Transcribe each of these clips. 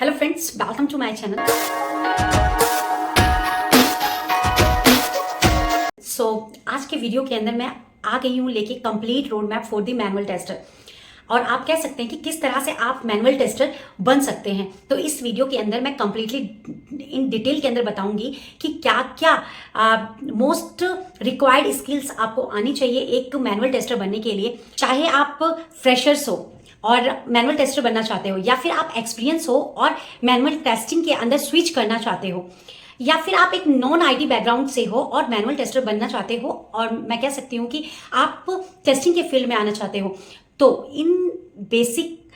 Hello friends, welcome to my channel. आज के video के अंदर मैं आ गई हूँ लेके complete road map for the manual tester. और आप कह सकते हैं कि किस तरह से आप मैनुअल टेस्टर बन सकते हैं। तो इस वीडियो के अंदर मैं कंप्लीटली इन डिटेल के अंदर बताऊंगी कि क्या क्या मोस्ट रिक्वायर्ड स्किल्स आपको आनी चाहिए एक मैनुअल टेस्टर बनने के लिए। चाहे आप फ्रेशर्स हो और मैनुअल टेस्टर बनना चाहते हो, या फिर आप एक्सपीरियंस हो और मैनुअल टेस्टिंग के अंदर स्विच करना चाहते हो, या फिर आप एक नॉन आईटी बैकग्राउंड से हो और मैनुअल टेस्टर बनना चाहते हो, और मैं कह सकती हूँ कि आप टेस्टिंग के फील्ड में आना चाहते हो। तो इन बेसिक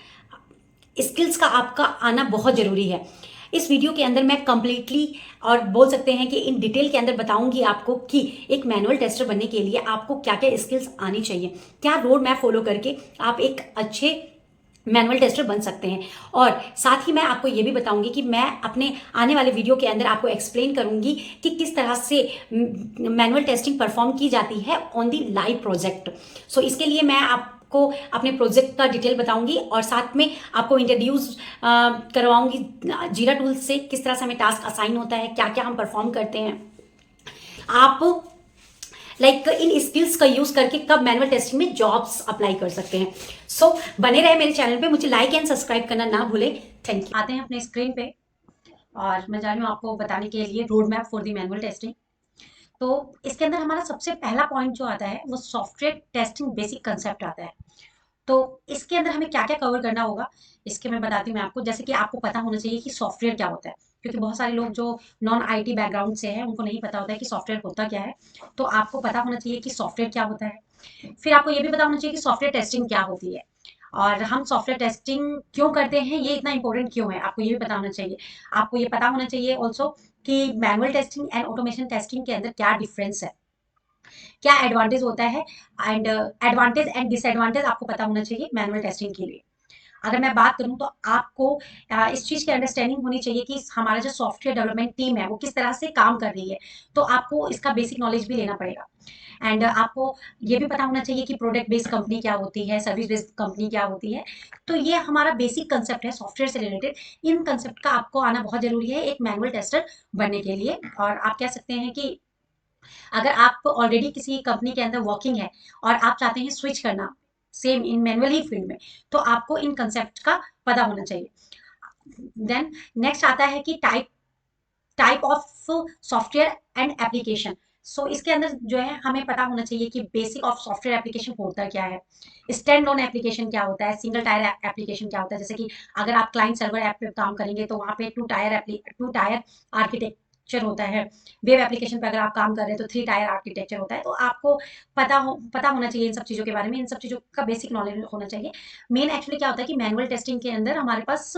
स्किल्स का आपका आना बहुत ज़रूरी है। इस वीडियो के अंदर मैं कंप्लीटली और बोल सकते हैं कि इन डिटेल के अंदर बताऊंगी आपको कि एक मैनुअल टेस्टर बनने के लिए आपको क्या क्या स्किल्स आनी चाहिए, क्या रोड मैप फॉलो करके आप एक अच्छे मैनुअल टेस्टर बन सकते हैं। और साथ ही मैं आपको ये भी बताऊंगी कि मैं अपने आने वाले वीडियो के अंदर आपको एक्सप्लेन करूंगी कि किस तरह से मैनुअल टेस्टिंग परफॉर्म की जाती है ऑन दी लाइव प्रोजेक्ट। सो इसके लिए मैं आपको अपने प्रोजेक्ट का डिटेल बताऊंगी और साथ में आपको इंट्रोड्यूस करवाऊंगी जीरा टूल से, किस तरह से हमें टास्क असाइन होता है, क्या क्या हम परफॉर्म करते हैं। आप इन स्किल्स का यूज करके कब मैनुअल टेस्टिंग में जॉब्स अप्लाई कर सकते हैं। सो बने रहे मेरे चैनल पे, मुझे लाइक एंड सब्सक्राइब करना ना भूले। Thank you. आते हैं अपने स्क्रीन पे और मैं जा रही हूँ आपको बताने के लिए road map for the manual testing. तो इसके अंदर हमारा सबसे पहला पॉइंट जो आता है वो सॉफ्टवेयर टेस्टिंग बेसिक कंसेप्ट आता है। तो इसके अंदर हमें क्या क्या कवर करना होगा, इसके मैं बताती हूँ मैं आपको। जैसे कि आपको पता होना चाहिए कि सॉफ्टवेयर क्या होता है, क्योंकि बहुत सारे लोग जो नॉन आईटी बैकग्राउंड से हैं उनको नहीं पता होता है कि सॉफ्टवेयर होता क्या है। तो आपको पता होना चाहिए कि सॉफ्टवेयर क्या होता है। फिर आपको ये भी पता होना चाहिए कि सॉफ्टवेयर टेस्टिंग क्या होती है और हम सॉफ्टवेयर टेस्टिंग क्यों करते हैं, ये इतना इंपॉर्टेंट क्यों है, आपको ये भी पता होना चाहिए। आपको ये पता होना चाहिए ऑल्सो कि manual testing and automation testing के अंदर क्या डिफरेंस है, क्या एडवांटेज होता है, एंड एडवांटेज एंड डिसएडवांटेज आपको पता होना चाहिए मैनुअल टेस्टिंग के लिए। अगर मैं बात करूं तो आपको इस चीज़ की अंडरस्टैंडिंग होनी चाहिए कि हमारा जो सॉफ्टवेयर डेवलपमेंट टीम है वो किस तरह से काम कर रही है। तो आपको इसका बेसिक नॉलेज भी लेना पड़ेगा। एंड आपको ये भी पता होना चाहिए कि प्रोडक्ट बेस्ड कंपनी क्या होती है, सर्विस बेस्ड कंपनी क्या होती है। तो ये हमारा बेसिक कंसेप्ट है सॉफ्टवेयर से रिलेटेड। इन कंसेप्ट का आपको आना बहुत जरूरी है एक मैनुअल टेस्टर बनने के लिए। और आप कह सकते हैं कि अगर आप ऑलरेडी किसी कंपनी के अंदर वर्किंग है और आप चाहते हैं स्विच करना same in manual he field में, तो आपको इन कंसेप्ट का पता होना चाहिए। देन नेक्स्ट आता है कि type type of software and application. So इसके अंदर जो है हमें पता होना चाहिए कि बेसिक ऑफ सॉफ्टवेयर एप्लीकेशन होता क्या है, स्टैंड लोन एप्लीकेशन क्या होता है, सिंगल टायर एप्लीकेशन क्या होता है। जैसे कि अगर आप क्लाइंट सर्वर ऐप पे काम करेंगे तो वहाँ पे टू टायर आर्किटेक्चर होता है। वेब एप्लीकेशन पे अगर आप काम कर रहे हैं तो 3 टायर आर्किटेक्चर होता है। तो आपको पता होना चाहिए इन सब चीज़ों के बारे में, इन सब चीज़ों का बेसिक नॉलेज होना चाहिए। मेन एक्चुअली क्या होता है कि मैनुअल टेस्टिंग के अंदर हमारे पास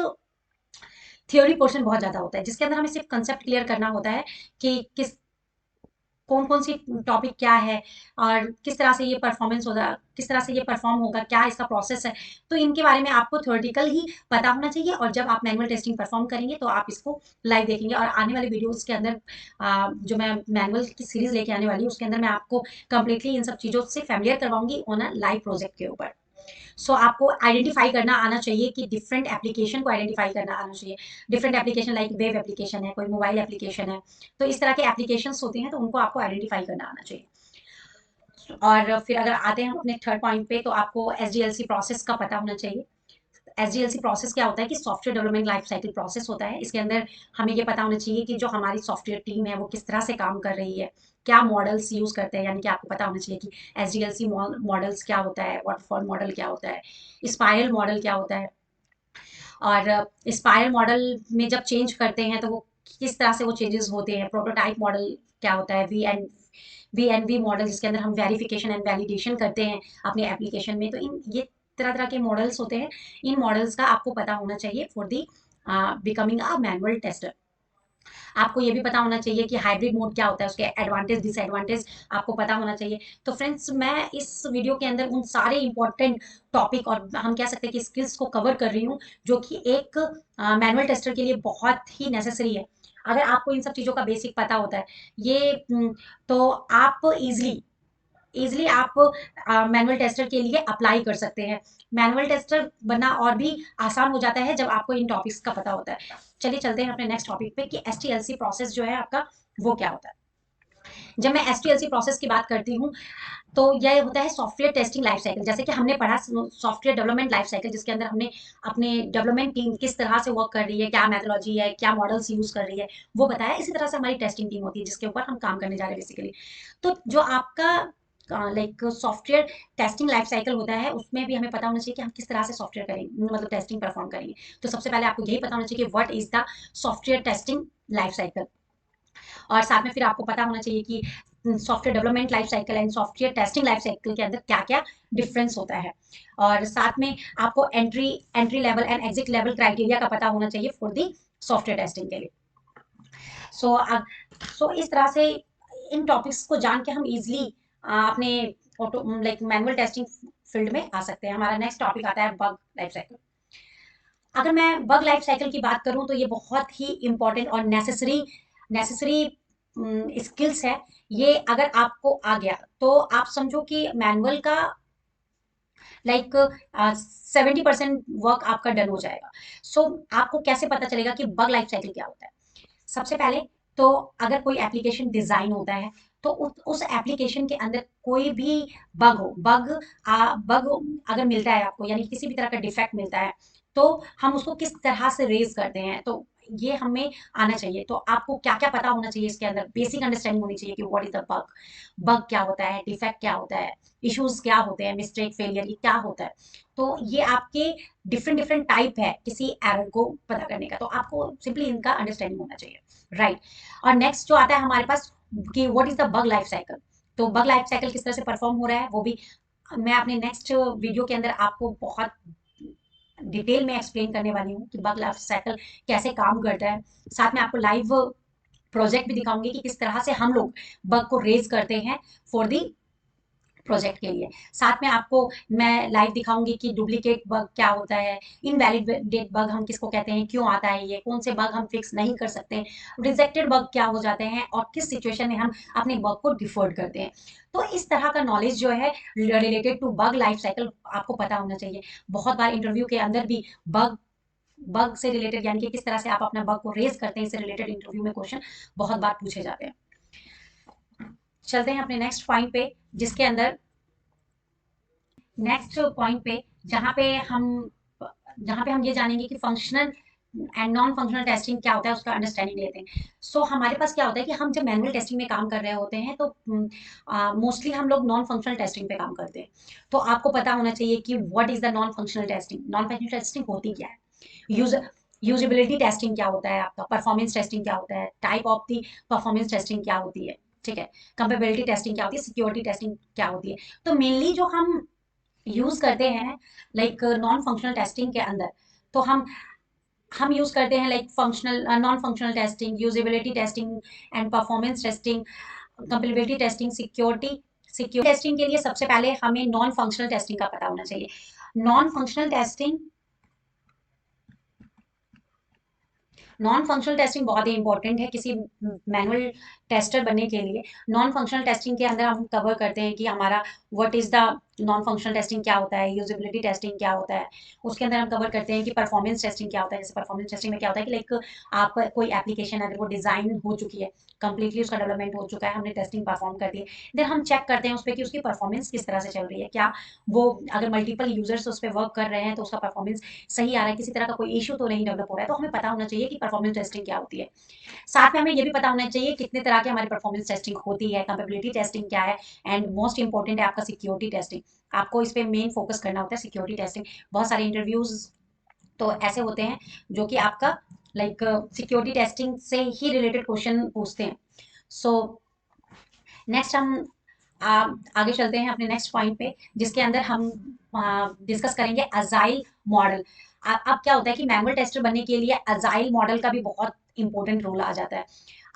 थ्योरी पोर्शन बहुत ज़्यादा होता है, जिसके अंदर हमें सिर्फ कंसेप्ट क्लियर करना होता है कि कौन कौन सी टॉपिक क्या है और किस तरह से ये परफॉर्मेंस होगा, किस तरह से ये परफॉर्म होगा, क्या इसका प्रोसेस है। तो इनके बारे में आपको थ्योरेटिकल ही पता होना चाहिए और जब आप मैनुअल टेस्टिंग परफॉर्म करेंगे तो आप इसको लाइव देखेंगे। और आने वाले वीडियोस के अंदर जो मैं मैनुअल की सीरीज लेके आने वाली हूँ उसके अंदर मैं आपको कंप्लीटली इन सब चीज़ों से फैमिलियर करवाऊंगी ऑन अ लाइव प्रोजेक्ट के ऊपर। सो आपको आइडेंटिफाई करना आना चाहिए कि डिफरेंट एप्लीकेशन को आइडेंटिफाई करना आना चाहिए। Different application like web application है, कोई मोबाइल एप्लीकेशन है। तो इस तरह के एप्लीकेशंस होती हैं तो उनको आपको आइडेंटिफाई करना आना चाहिए। और फिर अगर आते हैं हम अपने थर्ड पॉइंट पे, तो आपको एसडीएलसी प्रोसेस का पता होना चाहिए। एसडीएलसी प्रोसेस क्या होता है कि software development life cycle process होता है। इसके अंदर हमें ये पता होना चाहिए कि जो हमारी सॉफ्टवेयर टीम है वो किस तरह से काम कर रही है, क्या मॉडल्स यूज करते हैं। यानी कि आपको पता होना चाहिए कि एसडीएलसी मॉडल्स क्या होता है, वाटरफॉल मॉडल क्या होता है, स्पाइरल मॉडल क्या होता है, और स्पाइरल मॉडल में जब चेंज करते हैं तो वो किस तरह से वो चेंजेस होते हैं। प्रोटोटाइप मॉडल क्या होता है, वी मॉडल जिसके अंदर हम वेरिफिकेशन एंड वैलिडेशन करते हैं अपने एप्लीकेशन में। तो इन ये तरह तरह के मॉडल्स होते हैं। इन मॉडल्स का आपको पता होना चाहिए for the becoming a manual tester. आपको ये भी पता होना चाहिए कि हाइब्रिड मोड क्या होता है, उसके एडवांटेज डिसएडवांटेज आपको पता होना चाहिए। तो फ्रेंड्स, मैं इस वीडियो के अंदर उन सारे इंपॉर्टेंट टॉपिक और हम कह सकते हैं कि स्किल्स को कवर कर रही हूँ जो कि एक मैनुअल टेस्टर के लिए बहुत ही नेसेसरी है। अगर आपको इन सब चीज़ों का बेसिक पता होता है ये तो आप इजिली आप मैनुअल टेस्टर के लिए अप्लाई कर सकते हैं। मैनुअल टेस्टर बनना और भी आसान हो जाता है जब आपको इन टॉपिक्स का पता होता है। चलिए चलते हैं अपने नेक्स्ट टॉपिक पे कि एसटीएलसी प्रोसेस जो है आपका वो क्या होता है। जब मैं एसटीएलसी प्रोसेस की बात करती हूँ तो यह होता है सॉफ्टवेयर टेस्टिंग लाइफ साइकिल। जैसे कि हमने पढ़ा सॉफ्टवेयर डेवलपमेंट लाइफ साइकिल, जिसके अंदर हमने अपने डेवलपमेंट टीम किस तरह से वर्क कर रही है, क्या मेथोलॉजी है, क्या मॉडल्स यूज कर रही है, वो बताया। इसी तरह से हमारी टेस्टिंग टीम होती है जिसके ऊपर हम काम करने जा रहे हैं बेसिकली। तो जो आपका like software testing life cycle होता है उसमें भी हमें पता होना चाहिए कि हम किस तरह से सॉफ्टवेयर करेंगे, मतलब टेस्टिंग परफॉर्म करेंगे। तो सबसे पहले आपको यही पता होना चाहिए कि what is the software testing life cycle, और साथ में फिर आपको पता होना चाहिए कि software development life cycle and software testing life cycle के अंदर क्या क्या डिफरेंस होता है। और साथ में आपको entry entry level and exit level criteria का पता होना चाहिए फॉर दी सॉफ्टवेयर टेस्टिंग के लिए। सो सो इस तरह से इन टॉपिक्स को जान के हम इजिली अपने auto like manual testing field में आ सकते हैं। हमारा नेक्स्ट टॉपिक आता है बग लाइफ साइकिल। अगर मैं बग लाइफ साइकिल की बात करूं तो ये बहुत ही इंपॉर्टेंट और नेसेसरी नेसेसरी स्किल्स है। ये अगर आपको आ गया तो आप समझो कि मैनुअल का लाइक 70% वर्क आपका डन हो जाएगा। सो आपको कैसे पता चलेगा कि बग लाइफ साइकिल क्या होता है। सबसे पहले तो अगर कोई एप्लीकेशन डिजाइन होता है तो उस एप्लीकेशन के अंदर कोई भी बग हो, बग अगर मिलता है आपको, यानी किसी भी तरह का डिफेक्ट मिलता है, तो हम उसको किस तरह से रेज करते हैं, तो ये हमें आना चाहिए। तो आपको क्या क्या पता होना चाहिए, इसके अंदर बेसिक अंडरस्टैंडिंग होनी चाहिए कि what is the bug, bug क्या होता है, डिफेक्ट क्या होता है, इश्यूज क्या होते हैं, मिस्टेक फेलियर ये क्या होता है। तो ये आपके डिफरेंट डिफरेंट टाइप है किसी एरर को पता करने का, तो आपको सिंपली इनका अंडरस्टैंडिंग होना चाहिए, राइट। और नेक्स्ट जो आता है हमारे पास कि what is the bug life cycle. तो बग लाइफ साइकिल किस तरह से परफॉर्म हो रहा है वो भी मैं अपने नेक्स्ट वीडियो के अंदर आपको बहुत डिटेल में एक्सप्लेन करने वाली हूँ कि बग लाइफ साइकिल कैसे काम करता है। साथ में आपको लाइव प्रोजेक्ट भी दिखाऊंगी कि किस तरह से हम लोग बग को रेज करते हैं फॉर दी प्रोजेक्ट के लिए। साथ में आपको मैं लाइव दिखाऊंगी कि डुप्लीकेट बग क्या होता है, इनवैलिडेट बग हम किसको कहते हैं, क्यों आता है ये, कौन से बग हम फिक्स नहीं कर सकते, रिजेक्टेड बग क्या हो जाते हैं और किस सिचुएशन में हम अपने बग को डिफर्ड करते हैं। तो इस तरह का नॉलेज जो है related to bug life cycle आपको पता होना चाहिए। बहुत बार इंटरव्यू के अंदर भी बग बग से रिलेटेड, यानी कि किस तरह से आप अपना बग को रेज करते हैं, इससे रिलेटेड इंटरव्यू में क्वेश्चन बहुत बार पूछे जाते हैं। चलते हैं अपने नेक्स्ट पॉइंट पे, जिसके अंदर नेक्स्ट पॉइंट पे जहाँ पे हम ये जानेंगे कि functional and non functional testing क्या होता है, उसका अंडरस्टैंडिंग लेते हैं। सो हमारे पास क्या होता है कि हम जब मैनुअल टेस्टिंग में काम कर रहे होते हैं तो मोस्टली हम लोग नॉन फंक्शनल टेस्टिंग पे काम करते हैं। तो आपको पता होना चाहिए कि what is the non functional testing, non functional testing होती क्या है, यूज यूजिबिलिटी टेस्टिंग क्या होता है, आपका परफॉर्मेंस टेस्टिंग क्या होता है, type of the performance testing क्या होती है, ठीक है, कंपेबिलिटी टेस्टिंग क्या होती है, सिक्योरिटी टेस्टिंग क्या होती है। तो मेनली जो हम यूज करते हैं लाइक नॉन फंक्शनल टेस्टिंग के अंदर, तो हम यूज करते हैं like functional non functional testing, usability testing and performance testing, compatibility testing, security testing के लिए सबसे पहले हमें नॉन फंक्शनल टेस्टिंग का पता होना चाहिए। Non functional testing non functional testing बहुत ही इंपॉर्टेंट है किसी मैनुअल टेस्टर बनने के लिए। नॉन फंक्शनल टेस्टिंग के अंदर हम कवर करते हैं कि हमारा what is the non functional testing क्या होता है, यूजिबिलिटी टेस्टिंग क्या होता है, उसके अंदर हम कवर करते हैं कि परफॉर्मेंस टेस्टिंग क्या होता है। जैसे परफॉर्मेंस टेस्टिंग में क्या होता है कि लाइक आप कोई एप्लीकेशन अगर वो डिजाइन हो चुकी है, कंप्लीटली उसका डेवलपमेंट हो चुका है, हमने टेस्टिंग परफॉर्म कर दी है, देन हम चेक करते हैं उस पर कि उसकी परफॉर्मेंस किस तरह से चल रही है, क्या वो अगर मल्टीपल यूजर्स उस पर वर्क कर रहे हैं तो उसका परफॉर्मेंस सही आ रहा है, किसी तरह का कोई इशू तो नहीं डेवलप हो रहा है। तो हमें पता होना चाहिए कि परफॉर्मेंस टेस्टिंग क्या होती है। साथ में हमें ये भी पता होना चाहिए कितने तरह की हमारी परफॉर्मेंस टेस्टिंग होती है, कैपेबिलिटी टेस्टिंग क्या है, एंड मोस्ट इंपॉर्टेंट है आपका सिक्योरिटी टेस्टिंग। आपको इस पे मेन फोकस करना होता है सिक्योरिटी टेस्टिंग। बहुत सारे इंटरव्यूज तो ऐसे होते हैं जो कि आपका लाइक सिक्योरिटी टेस्टिंग से ही रिलेटेड क्वेश्चन पूछते हैं। सो नेक्स्ट हम आगे चलते हैं अपने नेक्स्ट पॉइंट पे, जिसके अंदर हम डिस्कस करेंगे अजाइल मॉडल। अब क्या होता है कि मैनुअल टेस्टर बनने के लिए अजाइल मॉडल का भी बहुत इंपॉर्टेंट रोल आ जाता है।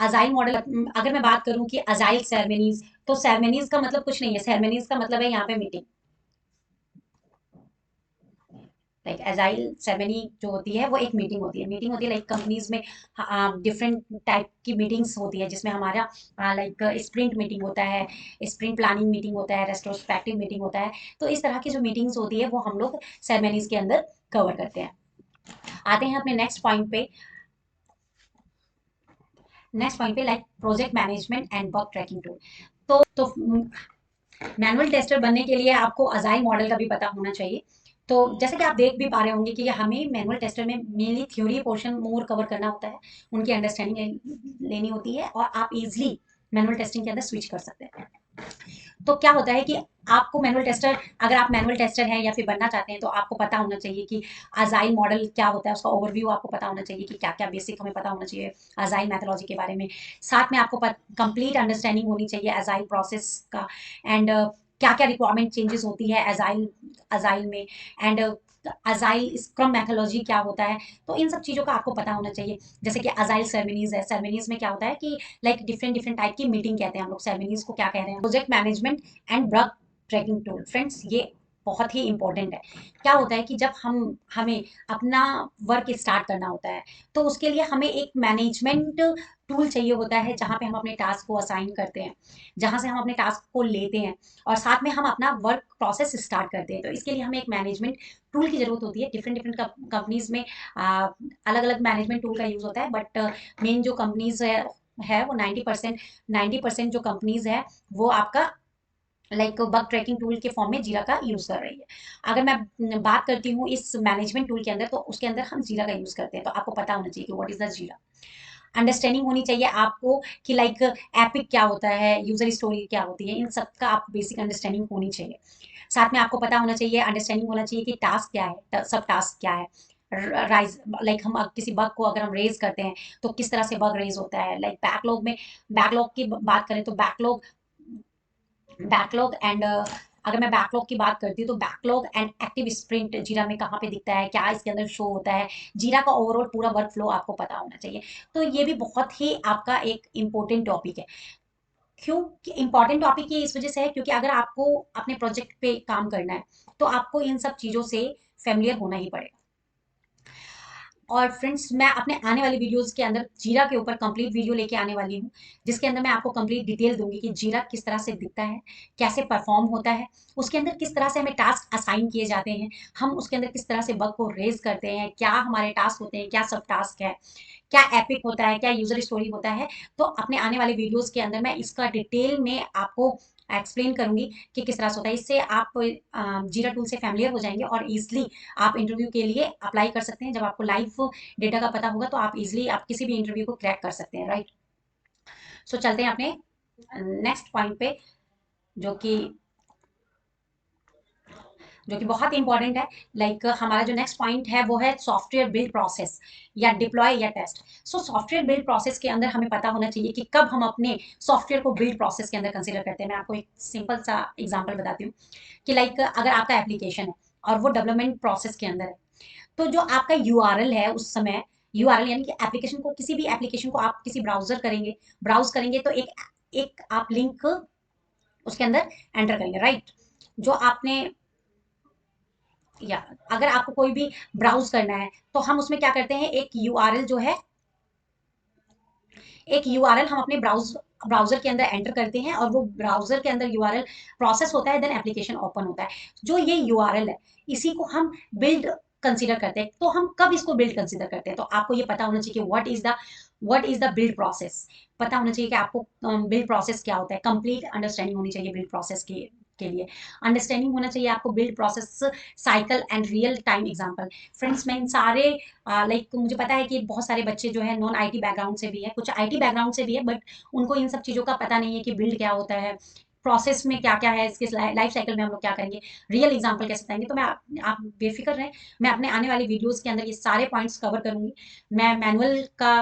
अजाइल मॉडल अगर मैं बात करूं कि अजाइल सेरेमनीज, तो सेरेमनीज का मतलब कुछ नहीं है, सेरेमनीज का मतलब है यहाँ पे मीटिंग। लाइक एजाइल सेरेमनी जो होती है वो एक मीटिंग होती है, लाइक कंपनीज में डिफरेंट टाइप की मीटिंग्स होती है, जिसमें हमारा लाइक स्प्रिंट मीटिंग होता है, स्प्रिंट प्लानिंग मीटिंग होता है, रेट्रोस्पेक्टिव मीटिंग होता है। तो इस तरह की जो मीटिंग्स होती है वो हम लोग सेरेमनीज के अंदर कवर करते हैं। आते हैं अपने नेक्स्ट पॉइंट पे। Like project management and work tracking tool. तो मैनुअल टेस्टर बनने के लिए आपको अजाइल मॉडल का भी पता होना चाहिए। तो जैसे कि आप देख भी पा रहे होंगे कि हमें मैनुअल टेस्टर में मेनली थ्योरी पोर्शन मोर कवर करना होता है, उनकी अंडरस्टैंडिंग लेनी होती है, और आप इजीली मैनुअल टेस्टिंग के अंदर स्विच कर सकते हैं। तो क्या होता है कि आपको मैनुअल टेस्टर, अगर आप मैनुअल टेस्टर हैं या फिर बनना चाहते हैं, तो आपको पता होना चाहिए कि अजाइल मॉडल क्या होता है, उसका ओवरव्यू आपको पता होना चाहिए कि क्या क्या बेसिक हमें पता होना चाहिए अजाइल मैथोलॉजी के बारे में। साथ में आपको कंप्लीट अंडरस्टैंडिंग होनी चाहिए अजाइल प्रोसेस का, एंड क्या क्या रिक्वायरमेंट चेंजेस होती है अजाइल अजाइल में, एंड अजाइल स्क्रम मैथोलॉजी क्या होता है। तो इन सब चीज़ों का आपको पता होना चाहिए। जैसे कि अजाइल सेरेमनीज है, सेरेमनीज में क्या होता है कि लाइक डिफरेंट डिफरेंट टाइप की मीटिंग कहते हैं हम लोग, सेरेमनीज को क्या कह रहे हैं, project management and work tracking tool. Friends ये बहुत ही इंपॉर्टेंट है। क्या होता है कि जब हमें अपना वर्क स्टार्ट करना होता है, तो उसके लिए हमें एक मैनेजमेंट टूल चाहिए होता है, जहाँ पे हम अपने टास्क को असाइन करते हैं, जहाँ से हम अपने टास्क को लेते हैं, और साथ में हम अपना वर्क प्रोसेस स्टार्ट करते हैं। तो इसके लिए हमें एक मैनेजमेंट टूल की जरूरत होती है। डिफरेंट डिफरेंट कंपनीज में अलग अलग मैनेजमेंट टूल का यूज होता है, बट मेन जो कंपनीज है वो 90% जो कंपनीज है वो आपका लाइक बग ट्रैकिंग टूल के फॉर्म में जीरा का यूज कर रही है। अगर मैं बात करती हूँ इस मैनेजमेंट टूल के अंदर, तो उसके अंदर हम जीरा का यूज करते हैं। तो आपको पता होना चाहिए कि व्हाट इज द जीरा। अंडरस्टैंडिंग होनी चाहिए आपको कि लाइक एपिक क्या होता है, यूजर स्टोरी क्या होती है, इन सब का आपको बेसिक अंडरस्टैंडिंग होनी चाहिए। साथ में आपको पता होना चाहिए, अंडरस्टैंडिंग होना चाहिए कि टास्क क्या है, सब टास्क क्या है। राइज लाइक हम किसी बग को अगर हम रेज करते हैं, तो किस तरह से बग रेज होता है। लाइक बैकलॉग में, बैकलॉग की बात करें तो बैकलॉग बैकलॉग एंड अगर मैं बैकलॉग की बात करती हूँ, तो बैकलॉग एंड एक्टिव स्प्रिंट जीरा में कहाँ पे दिखता है, क्या इसके अंदर शो होता है, जीरा का ओवरऑल पूरा वर्क फ्लो आपको पता होना चाहिए। तो ये भी बहुत ही आपका एक इम्पोर्टेंट टॉपिक है। क्यों इम्पोर्टेंट टॉपिक ये इस वजह से है, क्योंकि अगर आपको अपने प्रोजेक्ट पे काम करना है, तो आपको इन सब चीज़ों से फेमिलियर होना ही पड़ेगा। और फ्रेंड्स मैं अपने आने वाली वीडियोस के अंदर जीरा के ऊपर कंप्लीट वीडियो लेके आने वाली हूँ, जिसके अंदर मैं आपको कंप्लीट डिटेल दूंगी कि जीरा किस तरह से दिखता है, कैसे परफॉर्म होता है, उसके अंदर किस तरह से हमें टास्क असाइन किए जाते हैं, हम उसके अंदर किस तरह से बग को रेज करते हैं, क्या हमारे टास्क होते हैं, क्या सब टास्क है, क्या एपिक होता है, क्या यूजर स्टोरी होता है। तो अपने आने वाले वीडियोस के अंदर मैं इसका डिटेल में आपको एक्सप्लेन करूंगी कि किस तरह से होता है। इससे आप जीरा टूल से फैमिलियर हो जाएंगे, और इजिली आप इंटरव्यू के लिए अप्लाई कर सकते हैं। जब आपको लाइव डेटा का पता होगा, तो आप इजिली आप किसी भी इंटरव्यू को क्रैक कर सकते हैं, राइट। सो चलते हैं अपने नेक्स्ट पॉइंट पे, जो कि बहुत इंपॉर्टेंट है। लाइक हमारा जो नेक्स्ट पॉइंट है वो है सॉफ्टवेयर बिल्ड प्रोसेस या डिप्लॉय या test. So software build process के अंदर हमें पता होना चाहिए कि कब हम अपने सॉफ्टवेयर को बिल्ड प्रोसेस के अंदर कंसीडर करते हैं। मैं आपको एक सिंपल सा एग्जांपल बताती हूँ कि लाइक अगर आपका एप्लीकेशन है और वो डेवलपमेंट प्रोसेस के अंदर है, तो जो आपका यूआरएल है उस समय, यूआरएल यानी कि एप्लीकेशन को, किसी भी एप्लीकेशन को आप किसी ब्राउज करेंगे, तो एक एक आप लिंक उसके अंदर एंटर करेंगे, राइट। जो आपने, या अगर आपको कोई भी ब्राउज करना है, तो हम उसमें क्या करते हैं, एक यूआरएल जो है, एक यूआरएल हम अपने ब्राउजर के अंदर एंटर करते हैं, और वो ब्राउजर के अंदर यूआरएल प्रोसेस होता है, देन एप्लीकेशन ओपन होता है। जो ये यूआरएल है, इसी को हम बिल्ड कंसीडर करते हैं। तो हम कब इसको बिल्ड कंसीडर करते हैं, तो आपको ये पता होना चाहिए कि what is the build process. पता होना चाहिए कि आपको बिल्ड प्रोसेस क्या होता है, कंप्लीट अंडरस्टैंडिंग होनी चाहिए बिल्ड प्रोसेस के लिए। अंडरस्टैंडिंग होना चाहिए आपको build process cycle and real time example. Friends मैं इन सारे लाइक मुझे पता है कि बहुत सारे बच्चे जो है नॉन आईटी बैकग्राउंड से भी है, कुछ आईटी बैकग्राउंड से भी है, बट उनको इन सब चीज़ों का पता नहीं है कि बिल्ड क्या होता है, प्रोसेस में क्या क्या है, इसके लाइफ साइकिल में हम लोग क्या करेंगे, रियल एग्जांपल कैसे बताएंगे। तो मैं आप बेफिक्र रहें, मैं अपने आने वाली वीडियोस के अंदर ये सारे पॉइंट्स कवर करूंगी। मैं मैनुअल का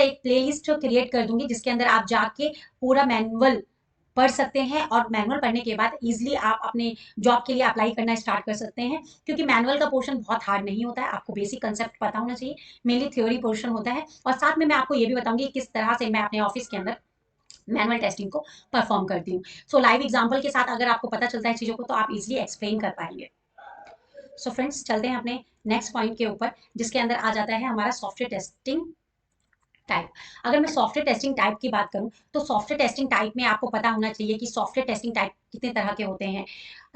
एक प्लेलिस्ट क्रिएट कर दूंगी, जिसके अंदर आप जाके पूरा मैनुअल पढ़ सकते हैं, और मैनुअल पढ़ने के बाद इजीली आप अपने जॉब के लिए अप्लाई करना स्टार्ट कर सकते हैं। क्योंकि मैनुअल का पोर्शन बहुत हार्ड नहीं होता है, आपको बेसिक कंसेप्ट पता होना चाहिए, मेनली थ्योरी पोर्शन होता है। और साथ में मैं आपको ये भी बताऊंगी किस तरह से मैं अपने ऑफिस के अंदर मैनुअल टेस्टिंग को परफॉर्म करती हूँ। सो लाइव एग्जाम्पल के साथ अगर आपको पता चलता है चीज़ों को, तो आप इजिली एक्सप्लेन कर पाएंगे। सो फ्रेंड्स, चलते हैं अपने नेक्स्ट पॉइंट के ऊपर, जिसके अंदर आ जाता है हमारा सॉफ्टवेयर टेस्टिंग टाइप। अगर मैं सॉफ्टवेयर टेस्टिंग टाइप की बात करूं, तो सॉफ्टवेयर टेस्टिंग टाइप में आपको पता होना चाहिए कि सॉफ्टवेयर टेस्टिंग टाइप कितने तरह के होते हैं,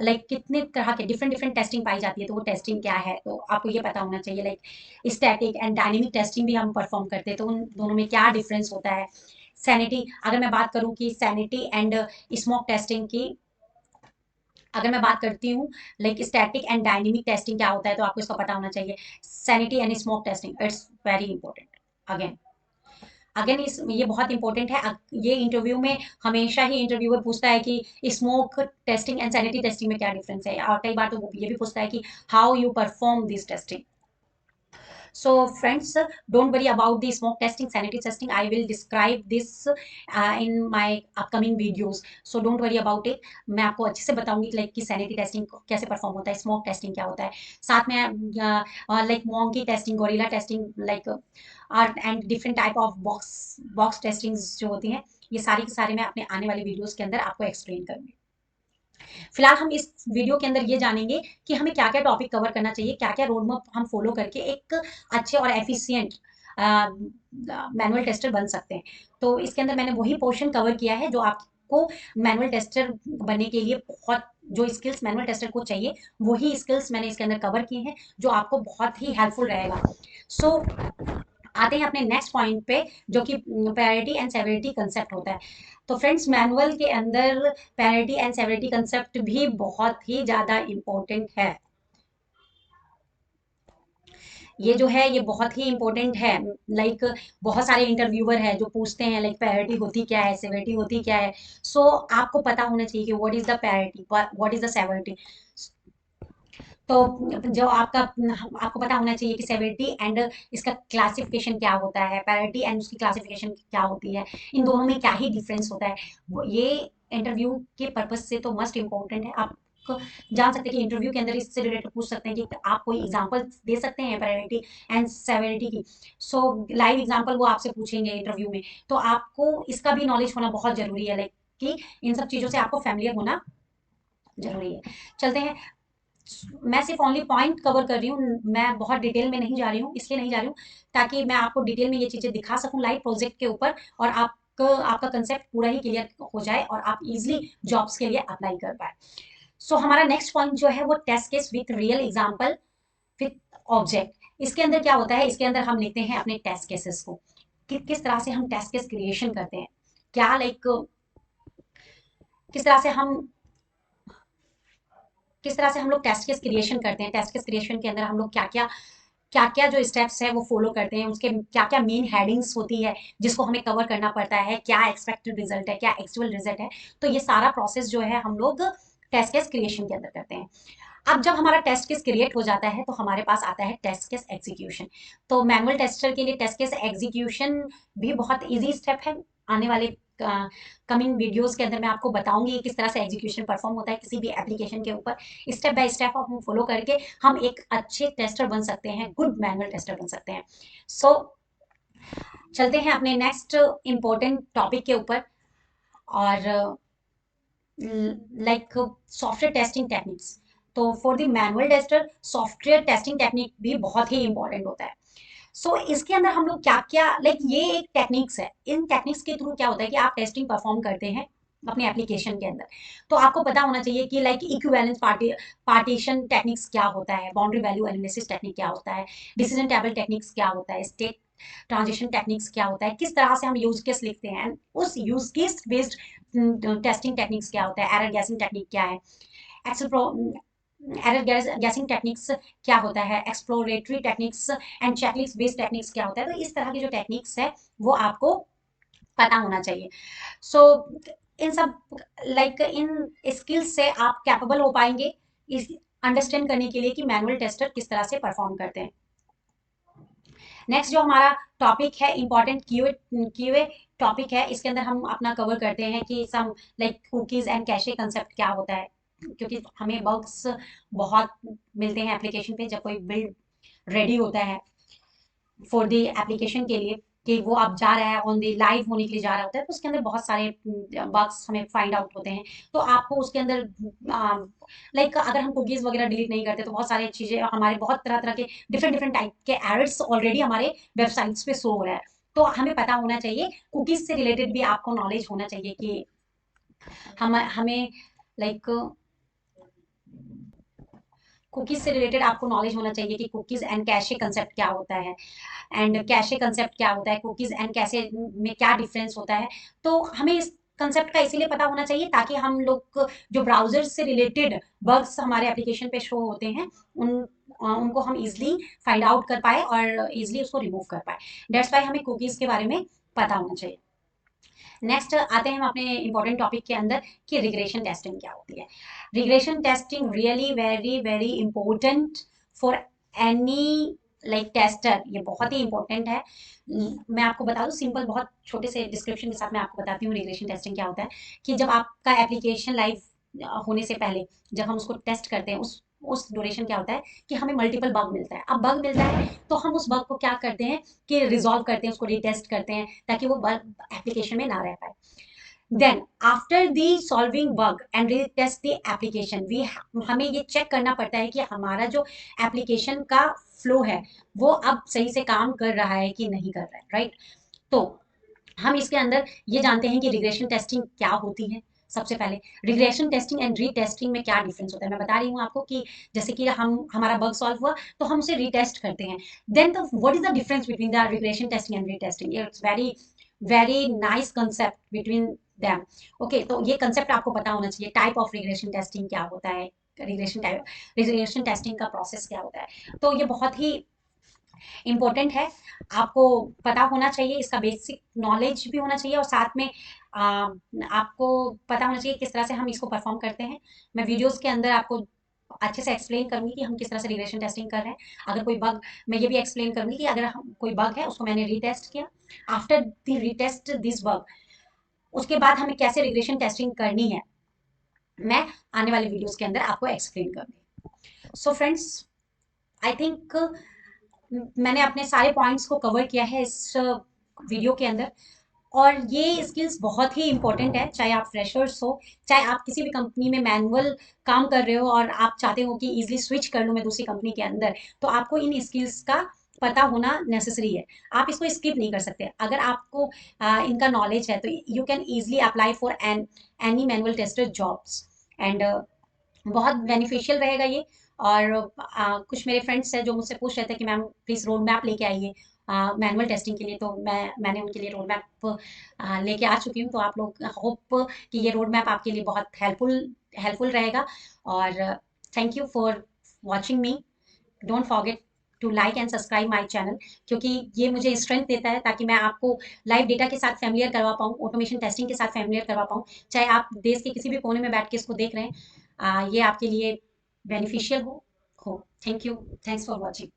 लाइक कितने तरह के डिफरेंट डिफरेंट टेस्टिंग पाई जाती है, तो वो टेस्टिंग क्या है, तो आपको ये पता होना चाहिए। Like static and dynamic testing भी हम परफॉर्म करते हैं, तो उन दोनों में क्या डिफरेंस होता है। सैनिटी, अगर मैं बात करूं कि सैनिटी एंड स्मोक टेस्टिंग की, अगर मैं बात करती हूँ like static and dynamic testing क्या होता है, तो आपको इसका पता होना चाहिए। Sanity and smoke testing, it's very important. Again again इस ये बहुत इंपॉर्टेंट है। ये इंटरव्यू में हमेशा ही इंटरव्यूअर पूछता है कि smoke testing and sanity testing में क्या डिफरेंस है, और कई बार तो वो ये भी पूछता है कि how you perform this testing. So friends, don't worry about the smoke testing, sanity testing. I will describe this in my upcoming videos. So don't worry about it. मैं आपको अच्छे से बताऊंगी लाइक कि सैनिटी टेस्टिंग कैसे perform होता है, smoke testing क्या होता है, साथ में like monkey testing, gorilla testing, like and different type of box testing जो होती हैं, ये सारी के सारे मैं अपने आने वाले वीडियोस के अंदर आपको एक्सप्लेन करूंगी। फिलहाल हम इस वीडियो के अंदर ये जानेंगे कि हमें क्या क्या टॉपिक कवर करना चाहिए, क्या क्या रोड मैप हम फॉलो करके एक अच्छे और एफिशिएंट मैनुअल टेस्टर बन सकते हैं। तो इसके अंदर मैंने वही पोर्शन कवर किया है जो आपको मैनुअल टेस्टर बनने के लिए बहुत, जो स्किल्स मैनुअल टेस्टर को चाहिए वही स्किल्स मैंने इसके अंदर कवर किए हैं, जो आपको बहुत ही हेल्पफुल रहेगा। सो आते हैं अपने नेक्स्ट पॉइंट पे, जो कि प्रायोरिटी एंड सेवरिटी कंसेप्ट होता है। तो फ्रेंड्स, मैनुअल के अंदर प्रायोरिटी एंड सेवरिटी कंसेप्ट भी बहुत ही ज़्यादा इम्पोर्टेंट है। ये जो है ये बहुत ही इम्पोर्टेंट है। लाइक बहुत सारे इंटरव्यूअर है जो पूछते हैं लाइक प्रायोरिटी होती क्या है, सेवरिटी होती क्या है। सो आपको पता होना चाहिए कि what is the priority, what is the severity. तो जो आपको पता होना चाहिए कि सेवरिटी एंड इसका क्लासिफिकेशन क्या होता है, प्रायोरिटी एंड उसकी क्लासिफिकेशन क्या होती है, इन दोनों में क्या ही डिफरेंस होता है। ये इंटरव्यू के पर्पज से तो मस्ट इम्पोर्टेंट है। आप जान सकते हैं कि इंटरव्यू के अंदर इससे रिलेटेड पूछ सकते हैं कि आप कोई एग्जांपल दे सकते हैं प्रायोरिटी एंड सेवरिटी की। सो लाइव एग्जांपल वो आपसे पूछेंगे इंटरव्यू में, तो आपको इसका भी नॉलेज होना बहुत जरूरी है, लाइक कि इन सब चीजों से आपको फैमिलियर होना जरूरी है। चलते हैं, मैं सिर्फ ओनली पॉइंट कवर कर रही हूँ, मैं बहुत डिटेल में नहीं जा रही हूँ, इसलिए नहीं जा रही हूँ ताकि मैं आपको डिटेल में ये चीजें दिखा सकूं लाइव प्रोजेक्ट के ऊपर, और आपका कंसेप्ट पूरा ही क्लियर हो जाए और आप इजिली जॉब्स के लिए अप्लाई कर पाए। सो हमारा नेक्स्ट पॉइंट जो है वो test case with real example with object. इसके अंदर क्या होता है, इसके अंदर हम लिखते हैं अपने टेस्ट केसेस को, किस तरह से हम टेस्ट केस क्रिएशन करते हैं, क्या लाइक किस तरह से हम किस तरह से हम लोग टेस्ट केस क्रिएशन करते हैं। टेस्ट केस क्रिएशन के अंदर हम लोग क्या क्या जो स्टेप्स है वो फॉलो करते हैं, उसके क्या क्या मेन हेडिंग्स होती है जिसको हमें कवर करना पड़ता है, क्या एक्सपेक्टेड रिजल्ट है, क्या एक्चुअल रिजल्ट है। तो ये सारा प्रोसेस जो है हम लोग टेस्ट केस क्रिएशन के अंदर करते हैं। अब जब हमारा टेस्ट केस क्रिएट हो जाता है तो हमारे पास आता है टेस्ट केस एग्जीक्यूशन। तो मैनुअल टेस्टर के लिए टेस्ट केस एग्जीक्यूशन भी बहुत इजी स्टेप है। आने वाले कमिंग वीडियोस के अंदर मैं आपको बताऊंगी किस तरह से एग्जीक्यूशन परफॉर्म होता है किसी भी एप्लीकेशन के ऊपर। स्टेप बाय स्टेप हम फॉलो करके हम एक अच्छे टेस्टर बन सकते हैं, गुड मैनुअल टेस्टर बन सकते हैं। सो चलते हैं अपने नेक्स्ट इंपॉर्टेंट टॉपिक के ऊपर, और लाइक सॉफ्टवेयर टेस्टिंग टेक्निक्स। तो for the manual tester software testing technique भी बहुत ही इंपॉर्टेंट होता है। सो इसके अंदर हम लोग क्या क्या लाइक ये एक टेक्निक्स है, इन टेक्निक्स के थ्रू क्या होता है कि आप टेस्टिंग परफॉर्म करते हैं अपने एप्लीकेशन के अंदर। तो आपको पता होना चाहिए कि लाइक इक्विवेलेंस पार्टीशन टेक्निक्स क्या होता है, बाउंड्री वैल्यू एनालिसिस टेक्निक क्या होता है, डिसीजन टेबल टेक्निक्स क्या होता है, स्टेट ट्रांजिशन टेक्निक्स क्या होता है, किस तरह से हम यूज केस लिखते हैं, उस use case based testing techniques क्या होता है, एरर गैसिंग टेक्निक क्या है, एरर गैसिंग टेक्निक्स क्या होता है, exploratory techniques and checklist based techniques क्या होता है। तो इस तरह की जो टेक्निक्स है वो आपको पता होना चाहिए। सो इन सब लाइक इन स्किल्स से आप कैपेबल हो पाएंगे इस अंडरस्टैंड करने के लिए कि मैनुअल टेस्टर किस तरह से परफॉर्म करते हैं। नेक्स्ट जो हमारा टॉपिक है इंपॉर्टेंट क्यूए टॉपिक है, इसके अंदर हम अपना कवर करते हैं कि some like cookies and cache concept क्या होता है, क्योंकि हमें बग्स बहुत मिलते हैं एप्लीकेशन पे जब कोई बिल्ड रेडी होता है फॉर द एप्लीकेशन के लिए। कि वो अब जा रहा है ऑन द लाइव होने के लिए जा रहा होता है, तो उसके अंदर बहुत सारे बग्स हमें फाइंड आउट होते हैं। तो आपको उसके अंदर लाइक अगर हम कुकीज़ वगैरह डिलीट नहीं करते तो बहुत सारी चीज़ें हमारे बहुत तरह-तरह के डिफरेंट टाइप के एरर्स ऑलरेडी हमारे वेबसाइट्स पे शो हो रहा है। तो हमें पता होना चाहिए, कुकीज़ से रिलेटेड भी आपको नॉलेज होना चाहिए कि हमें लाइक कुकीज़ से रिलेटेड आपको नॉलेज होना चाहिए कि कुकीज़ एंड कैशे कंसेप्ट क्या होता है, एंड कैशे कंसेप्ट क्या होता है, कुकीज़ एंड कैशे में क्या डिफरेंस होता है। तो हमें इस कंसेप्ट का इसीलिए पता होना चाहिए ताकि हम लोग जो ब्राउज़र से रिलेटेड बग्स हमारे एप्लीकेशन पे शो होते हैं, उनको हम ईज़िली फाइंड आउट कर पाएँ और ईज़िली उसको रिमूव कर पाएँ। दैट्स व्हाई हमें कुकीज़ के बारे में पता होना चाहिए। नेक्स्ट आते हैं हम अपने इंपॉर्टेंट टॉपिक के अंदर कि रिग्रेशन टेस्टिंग क्या होती है। Regression testing really very very important for any like tester, ये बहुत ही इंपॉर्टेंट है। मैं आपको बता दूं सिंपल, बहुत छोटे से डिस्क्रिप्शन के साथ मैं आपको बताती हूँ रिग्रेशन टेस्टिंग क्या होता है। कि जब आपका एप्लीकेशन लाइव होने से पहले जब हम उसको टेस्ट करते हैं, उस ड्यूरेशन क्या होता है कि हमें मल्टीपल बग मिलता है। अब बग मिलता है तो हम उस बग को क्या करते हैं कि रिजॉल्व करते हैं, उसको रीटेस्ट करते हैं ताकि वो बग एप्लीकेशन में ना रह पाए। Then after the solving bug and retest the application, we हमें ये चेक करना पड़ता है कि हमारा जो एप्लीकेशन का फ्लो है वो अब सही से काम कर रहा है कि नहीं कर रहा है, राइट। तो हम इसके अंदर ये जानते हैं कि रिग्रेशन टेस्टिंग क्या होती है। सबसे पहले रिग्रेशन टेस्टिंग एंड रीटेस्टिंग में क्या डिफरेंस होता है, मैं बता रही हूँ आपको कि जैसे कि हम हमारा बग सॉल्व हुआ तो हम उसे रीटेस्ट करते हैं। Then the what is the difference between the regression testing and retesting, it's very very nice concept between them. Okay, तो ये कंसेप्ट आपको पता होना चाहिए, टाइप ऑफ रिग्रेशन टेस्टिंग क्या होता है, रिग्रेशन टेस्टिंग का प्रोसेस क्या होता है। तो ये बहुत ही इम्पोर्टेंट है, आपको पता होना चाहिए, इसका बेसिक नॉलेज भी होना चाहिए और साथ में आपको पता होना चाहिए किस तरह से हम इसको परफॉर्म करते हैं। मैं वीडियोस के अंदर आपको अच्छे से एक्सप्लेन करूंगी कि हम किस तरह से रिग्रेशन टेस्टिंग कर रहे हैं। अगर कोई बग, मैं ये भी एक्सप्लेन करूंगी कि अगर हम कोई बग है उसको मैंने रीटेस्ट किया, after the retest this bug, उसके बाद हमें कैसे रिग्रेशन टेस्टिंग करनी है, मैं आने वाले वीडियोस के अंदर आपको एक्सप्लेन करूंगी। सो फ्रेंड्स, आई थिंक मैंने अपने सारे पॉइंट्स को कवर किया है इस वीडियो के अंदर। और ये स्किल्स बहुत ही इंपॉर्टेंट है, चाहे आप फ्रेशर्स हो, चाहे आप किसी भी कंपनी में मैनुअल काम कर रहे हो और आप चाहते हो कि इजीली स्विच कर लूँ मैं दूसरी कंपनी के अंदर, तो आपको इन स्किल्स का पता होना नेसेसरी है। आप इसको स्किप नहीं कर सकते। अगर आपको इनका नॉलेज है तो you can easily apply for any manual tester jobs, and बहुत बेनिफिशियल रहेगा ये। और कुछ मेरे फ्रेंड्स हैं जो मुझसे पूछ रहे थे कि मैम प्लीज़ रोड मैप लेके आइए मैनुअल टेस्टिंग के लिए, तो मैंने उनके लिए रोड मैप लेके आ चुकी हूँ। तो आप लोग होप कि ये रोड मैप आपके लिए बहुत हेल्पफुल रहेगा। और thank you for watching me. Don't forget to like and subscribe my channel, क्योंकि ये मुझे स्ट्रेंथ देता है ताकि मैं आपको लाइव डेटा के साथ फैमिलियर करवा पाऊँ, ऑटोमेशन टेस्टिंग के साथ फैमिलियर करवा पाऊँ। चाहे आप देश के किसी भी कोने में बैठ के इसको देख रहे हैं, ये आपके लिए बेनिफिशियल हो। Thank you, thanks for watching.